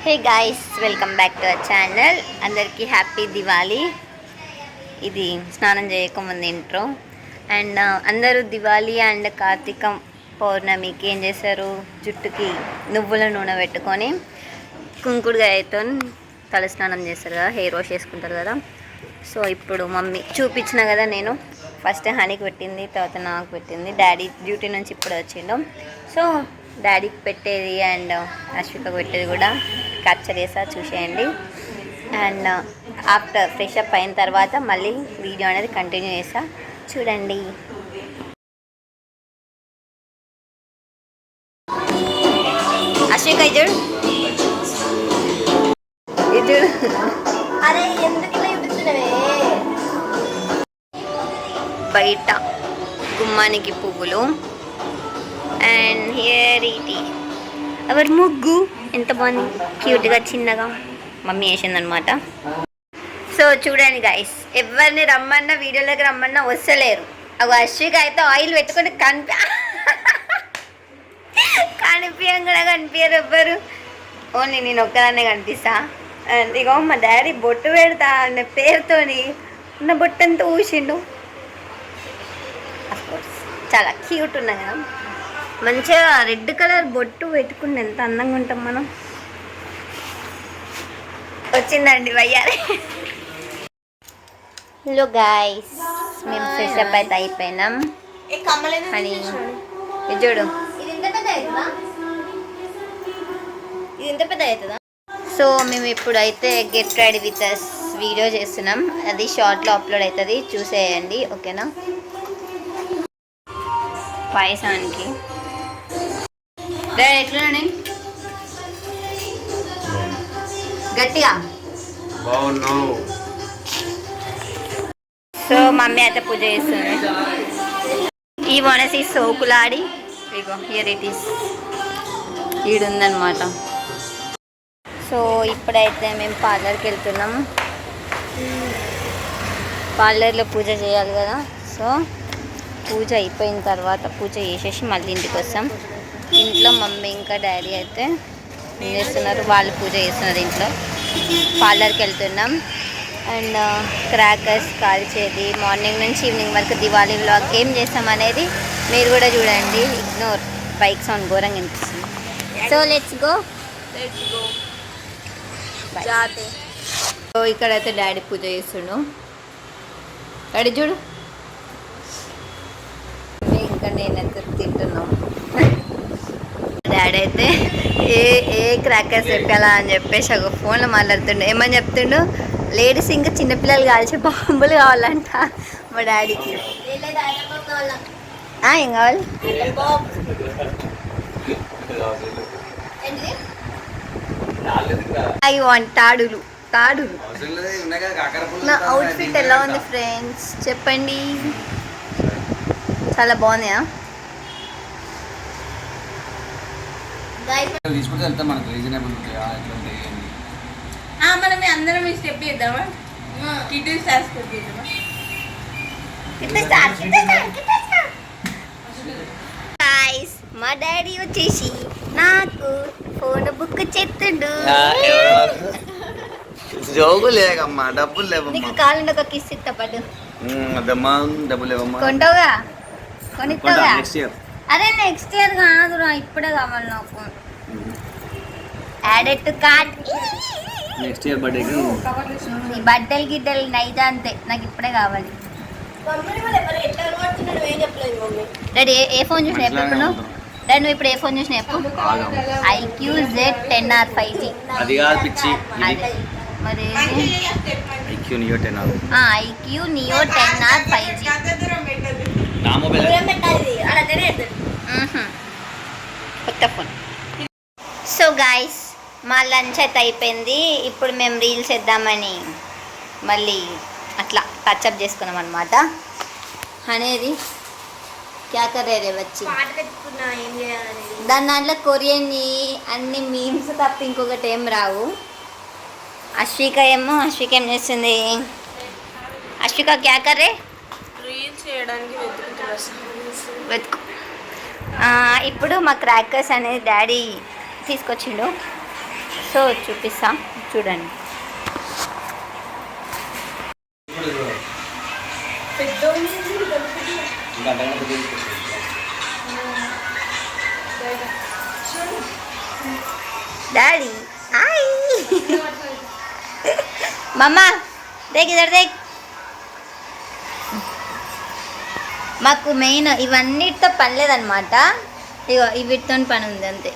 Hey guys, welcome back to our channel. అందరికీ happy Diwali. ఇది స్నానం చేయకముందు ఇంట్రో. అండ్ అందరూ దివాళీ అండ్ కార్తీక పౌర్ణమికి ఏం చేస్తారు, జుట్టుకి నువ్వుల నూనె పెట్టుకొని కుంకుడుగాయతో తలస్నానం చేస్తారు కదా, హెయిర్ వాష్ చేసుకుంటారు కదా. సో ఇప్పుడు మమ్మీ చూపించిన కదా, నేను ఫస్ట్ హనీకి పెట్టింది, తర్వాత నాకు పెట్టింది. డాడీ డ్యూటీ నుంచి ఇప్పుడు వచ్చిండు. సో డాడీకి పెట్టేది అండ్ అశ్వికకు పెట్టేది కూడా క్యాప్చర్ చేసా, చూసేయండి. అండ్ ఆఫ్టర్ ఫ్రెష్ అప్ అయిన తర్వాత మళ్ళీ వీడియో అనేది కంటిన్యూ చేసా, చూడండి. అశ్విక ఇజుడు ఇజుడు, అరే ఎందుకు చూపిస్తున్నావే? బయట గుమ్మానికి పువ్వులు అండ్ హియర్ ఇటీ అవర్ ముగ్గు ఎంత బాగుంది, క్యూట్గా చిన్నగా మమ్మీ వేసిందనమాట. సో చూడండి గైస్, ఎవరిని రమ్మన్నా వీడియోలోకి రమ్మన్నా వస్తలేరు. అవి అశ్విక అయితే ఆయిల్ పెట్టుకొని కనిపించం కూడా కనిపించరు ఎవ్వరు, ఓన్లీ నేను ఒక్కదాన్నే కనిపిస్తా. ఇగో మా డాడీ బొట్టు పెడతా అన్న పేరుతోని నా బొట్టు అంతా ఊసిండు. అఫ్కోర్స్ చాలా క్యూట్ ఉన్నాయి కదా, మంచిగా రెడ్ కలర్ బొట్టు పెట్టుకుని ఎంత అందంగా ఉంటాం మనం. వచ్చిందండి వయ్యారి. హలో గాయ్స్, మేము ఫ్రెష్ అప్ అయితే అయిపోయినాం. అని ఇది చూడు, ఇది ఎంత పెద్ద అవుతుందా. సో మేము ఇప్పుడు అయితే get ready with us video చేస్తున్నాం, అది షార్ట్లో అప్లోడ్ అవుతుంది, చూసేయండి. ఓకేనా? పాయసానికి ఎట్లున్నాను గట్టిగా బాగున్నావు. సో మమ్మీ అయితే పూజ చేస్తుంది. ఈ వనసి సోకులాడి ఇగో హియర్ ఇట్ ఈస్ ఈడుందనమాట. సో ఇప్పుడైతే మేము పార్లర్కి వెళ్తున్నాం. పార్లర్లో పూజ చేయాలి కదా. సో పూజ అయిపోయిన తర్వాత పూజ చేసేసి మళ్ళీ ఇంటికి వస్తాం. ఇంట్లో మమ్మీ ఇంకా డాడీ అయితే ఏం చేస్తున్నారు, వాళ్ళు పూజ చేస్తున్నారు ఇంట్లో. పార్లర్కి వెళ్తున్నాం. అండ్ క్రాకర్స్ కాల్చేది మార్నింగ్ నుంచి ఈవినింగ్ వరకు దివాళీ వ్లాగ్ ఏం చేస్తాం అనేది మీరు కూడా చూడండి. ఇగ్నోర్, బైక్ సౌండ్ ఘోరంగా అనిపిస్తుంది. So let's go. సో ఇక్కడైతే డాడీ పూజ చేస్తుండు. డాడీ చూడు, ఇంకా నేనైతే తింటున్నాం. డాడీ అయితే ఏ క్రాకర్స్ పెట్టాలా అని చెప్పేసి ఒక ఫోన్లో మాట్లాడుతుండు. ఏమని చెప్తుండు, లేడీస్ ఇంకా చిన్నపిల్లలు కాల్చే బాంబులు కావాలంట మా డాడీకి. ఏం కావాలి? ఐ వాంట్ తాడులు. నా అవుట్ఫిట్ ఎలా ఉంది ఫ్రెండ్స్ చెప్పండి, చాలా బాగున్నాయా? మనం అందరం ఈ స్టెప్ చేద్దామా? మా డాడీ వచ్చేసి నాకు ఫోన్ బుక్ చేస్తుండు. జోగు లేకమ్మా, డబ్బులు లేవమ్మా. కాలండి ఒక కిస్ ఇష్టపడ్డు. డబ్బులు లేవమ్మా. కొంటావుగా, కొనిస్తావుగా. అదే నెక్స్ట్ ఇయర్ కాదురా, ఇప్పుడే కావాలి నాకు. Added to cart. Next year బర్త్డేకి ఈ బట్టలు గిట్టలు నైతే అంతే, నాకు ఇప్పుడే కావాలి. డాడీ ఏ ఫోన్ చూసినా ఎప్పుడు డాడీ నువ్వు ఇప్పుడు ఏ ఫోన్ చూసినా ఎప్పుడు? IQOO Z 10R 5G. అది కాదు పిచ్చి, మరి IQ neo 10R. IQ neo 10R 5G నా మొబైల్ కొత్త ఫోన్. సో గాయస్, మా లంచ్ అయితే అయిపోయింది. ఇప్పుడు మేము రీల్స్ వేద్దామని మళ్ళీ అట్లా టచ్అప్ చేసుకున్నాం అనమాట. అనేది క్యా కర్రే వచ్చి దాంట్లో కొరియన్ అన్ని మీమ్స్ తప్ప ఇంకొకటి ఏం రావు. అశ్విక ఏం చేస్తుంది? అశ్విక క్యా కర్రే రీల్స్ చేయడానికి వెతుకు. ఇప్పుడు మా క్రాకర్స్ అనేది డాడీ తీసుకొచ్చిండు. సో సో చూపిస్తా చూడండి. డాడీ హాయ్ మమ్మ దేక్ ఇద్దరు దేక్. మాకు మెయిన్ ఇవన్నిటితో పని లేదనమాట, ఇగో వీటితో పని ఉంది అంతే.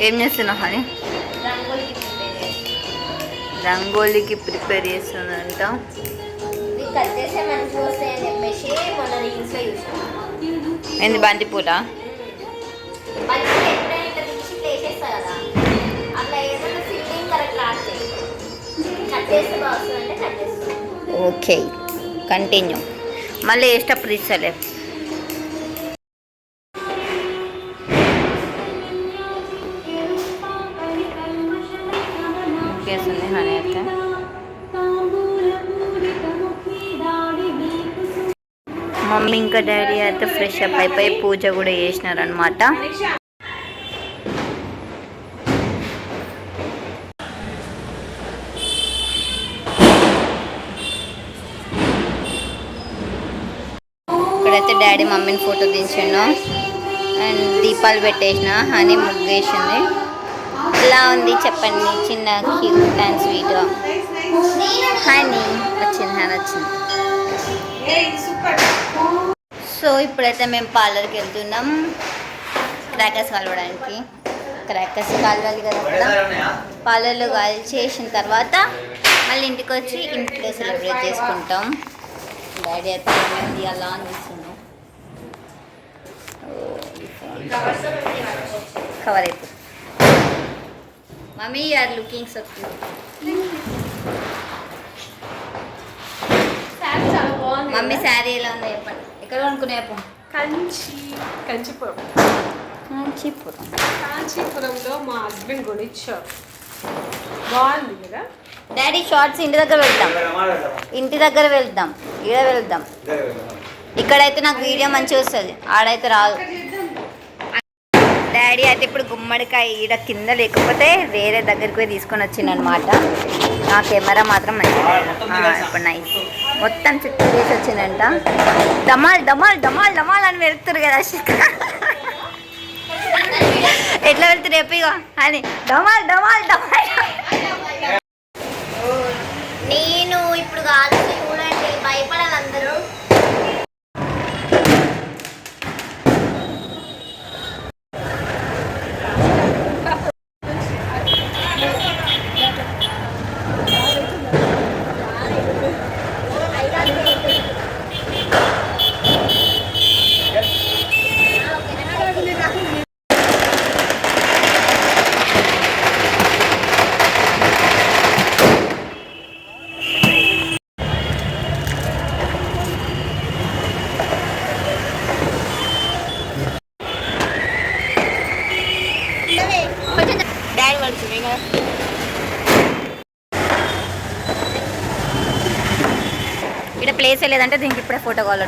ఏం చేస్తున్నావు అని? రంగోలీకి ప్రిపేర్ చేస్తుందంట. కట్ చేస్తే మంచిగా వస్తాయని చెప్పేసి మొన్న రీల్స్లో చూసాను. ఏంది బంతిపూల? మంచిగా ఎప్పుడైనా ఇట్లా తీసి ప్లేస్ చేస్తా కదా, అట్లా ఏదైనా ఫిల్లింగ్ కరెక్ట్ రాస్తే కట్ చేస్తే బాగుంటుందంటే కట్ చేస్తాను. ఓకే కంటిన్యూ, మళ్ళీ వేసేటప్పుడు ఇస్తలే. ముగ్గేస్తుంది హనీ అయితే. మమ్మీ ఇంకా డాడీ అయితే ఫ్రెష్ అప్ అయిపోయి పూజ కూడా చేసినారనమాట. ఇక్కడైతే డాడీ మమ్మీని ఫోటో తీసాను అండ్ దీపాలు పెట్టేసిన. హనీ ముగ్గేసింది. ఇలా ఉంది చెప్పండి, చిన్న క్యూట్ అండ్ స్వీట్గా. హనీ వచ్చింది, హనీ వచ్చింది. సో ఇప్పుడైతే మేము పార్లర్కి వెళ్తున్నాం క్రాకర్స్ కలవడానికి. క్రాకర్స్ కాలవాలి కదా అక్కడ, పార్లర్లో కాల్ చేసిన తర్వాత మళ్ళీ ఇంటికి వచ్చి ఇంట్లో సెలబ్రేట్ చేసుకుంటాం. డాడీ అయితే ఏమైంది అలా అనిపిస్తున్నాం. కవర్ అయిపోతుంది. Mummy you're looking so cute. Mummy sari ఎలా ఉందో చెప్పండి. ఎక్కడ కొనుక్కునే చెప్పండి. కంచిపురం కాంచీపురం. కాంచీపురంలో మా హస్బెండ్ కొనిచ్చారు. బాగుంది కదా డాడీ షార్ట్స్ ఇంటి దగ్గర వెళ్దాం, ఇంటి దగ్గర వెళ్దాం, ఈడ వెళ్దాం. ఇక్కడైతే నాకు వీడియో మంచిగా వస్తుంది, ఆడైతే రాదు. డాడీ అయితే ఇప్పుడు గుమ్మడికాయ ఈడ కింద లేకపోతే వేరే దగ్గరికి పోయి తీసుకొని వచ్చిందనమాట. నా కెమెరా మాత్రం మంచిగా ఇప్పుడు నైస్. మొత్తం చుట్టూ చేసి వచ్చిందంట. డమాల్ డమాల్ డమాల్ డమాల్ అని వెళ్తురు కదా ఎట్లా వెళ్తారు రేపు అని డమాల్ డమాల్ డమాల్. నేను ఇప్పుడు కాదు చూడండి, భయపడాలి అందరూ. డాడీ పడుతుంది కదా. ఇక్కడ ప్లేస్ లేదంటే దీనికి ఇప్పుడే ఫోటో కావాలి.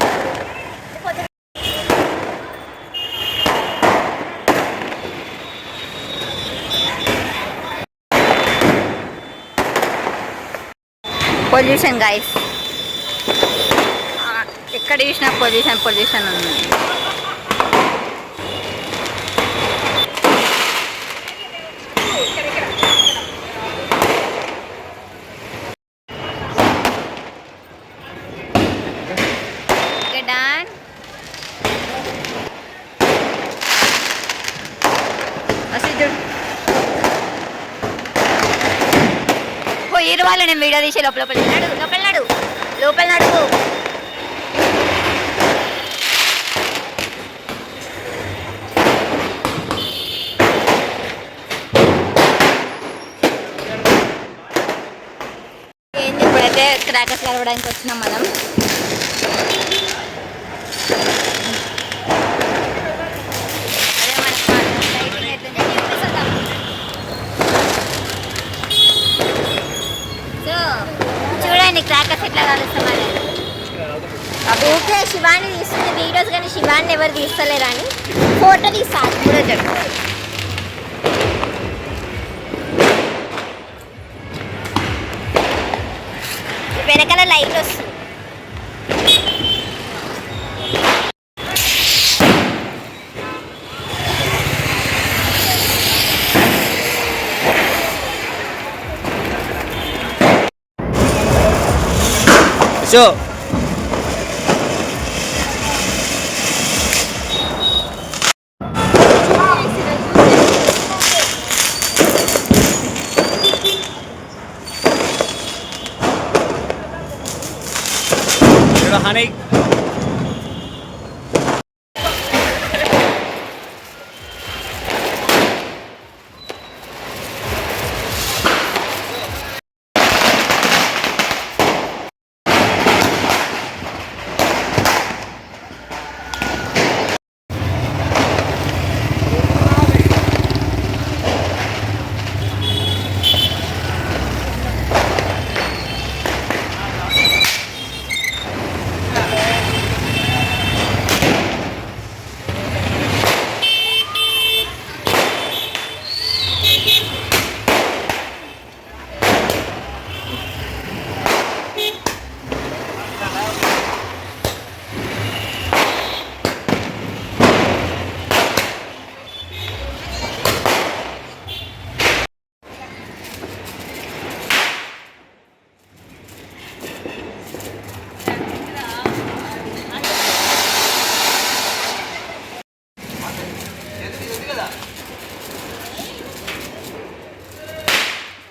పొల్యూషన్ గైస్, ఎక్కడ చూసినా పొల్యూషన్ పొల్యూషన్ ఉంది. Done. పోయిరు వాళ్ళు నేను వీడియో తీసే లోపల నడు లోపల నడు లోపల నడువు. ఏంది ఇప్పుడైతే క్రాకర్స్ కలవడానికి వచ్చినాం మనం. చూడండి క్రాకర్స్ ఎట్లా కలుస్తామని. ఓకే శివాని తీస్తుంది వీడియోస్, కానీ శివాన్ని ఎవరు తీస్తలేరు అని ఫోటో తీస్తాను కూడా చెప్పు. లైట్ వస్తుంది. షో హనీ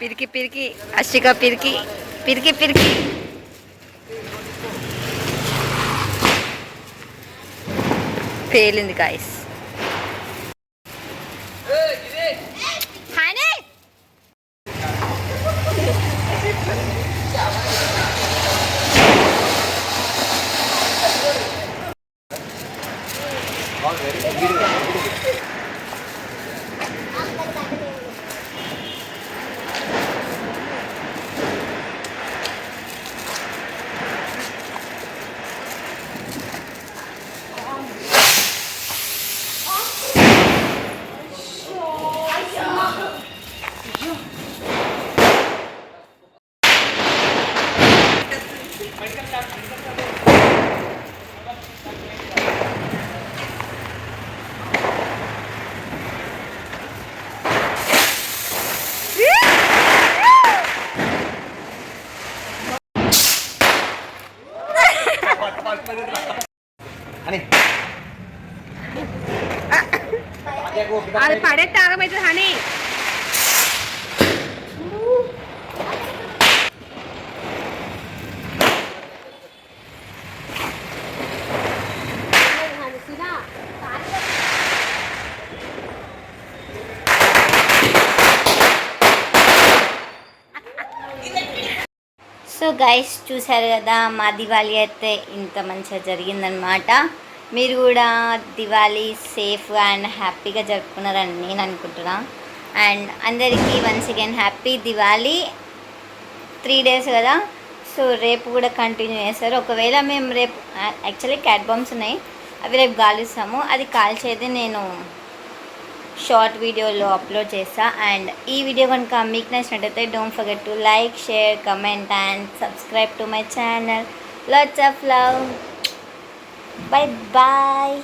పిరికి పిరికి అశ్విక పిరికి పిరికి పిరికి పేలింది గాయస్. హనీ హనీ అది పడే తాగమైతుంది హనీ. సో గైస్ చూసారు కదా, మా దివాళీ అయితే ఇంత మంచిగా జరిగిందనమాట. మీరు కూడా దివాళీ సేఫ్గా అండ్ హ్యాపీగా జరుపుకున్నారని నేను అనుకుంటున్నా. అండ్ అందరికీ once again happy Diwali. 3 days కదా, సో రేపు కూడా కంటిన్యూ చేస్తారు. ఒకవేళ మేము రేపు యాక్చువల్లీ క్యాట్ బాంబ్స్ ఉన్నాయి, అవి రేపు కాలుస్తాము. అది కాల్చేది నేను షార్ట్ వీడియోలో అప్లోడ్ చేస్తా. అండ్ ఈ వీడియో కనుక మీకు నచ్చినట్టయితే don't forget to like, share, comment and subscribe to my channel. Lots of love. Bye bye.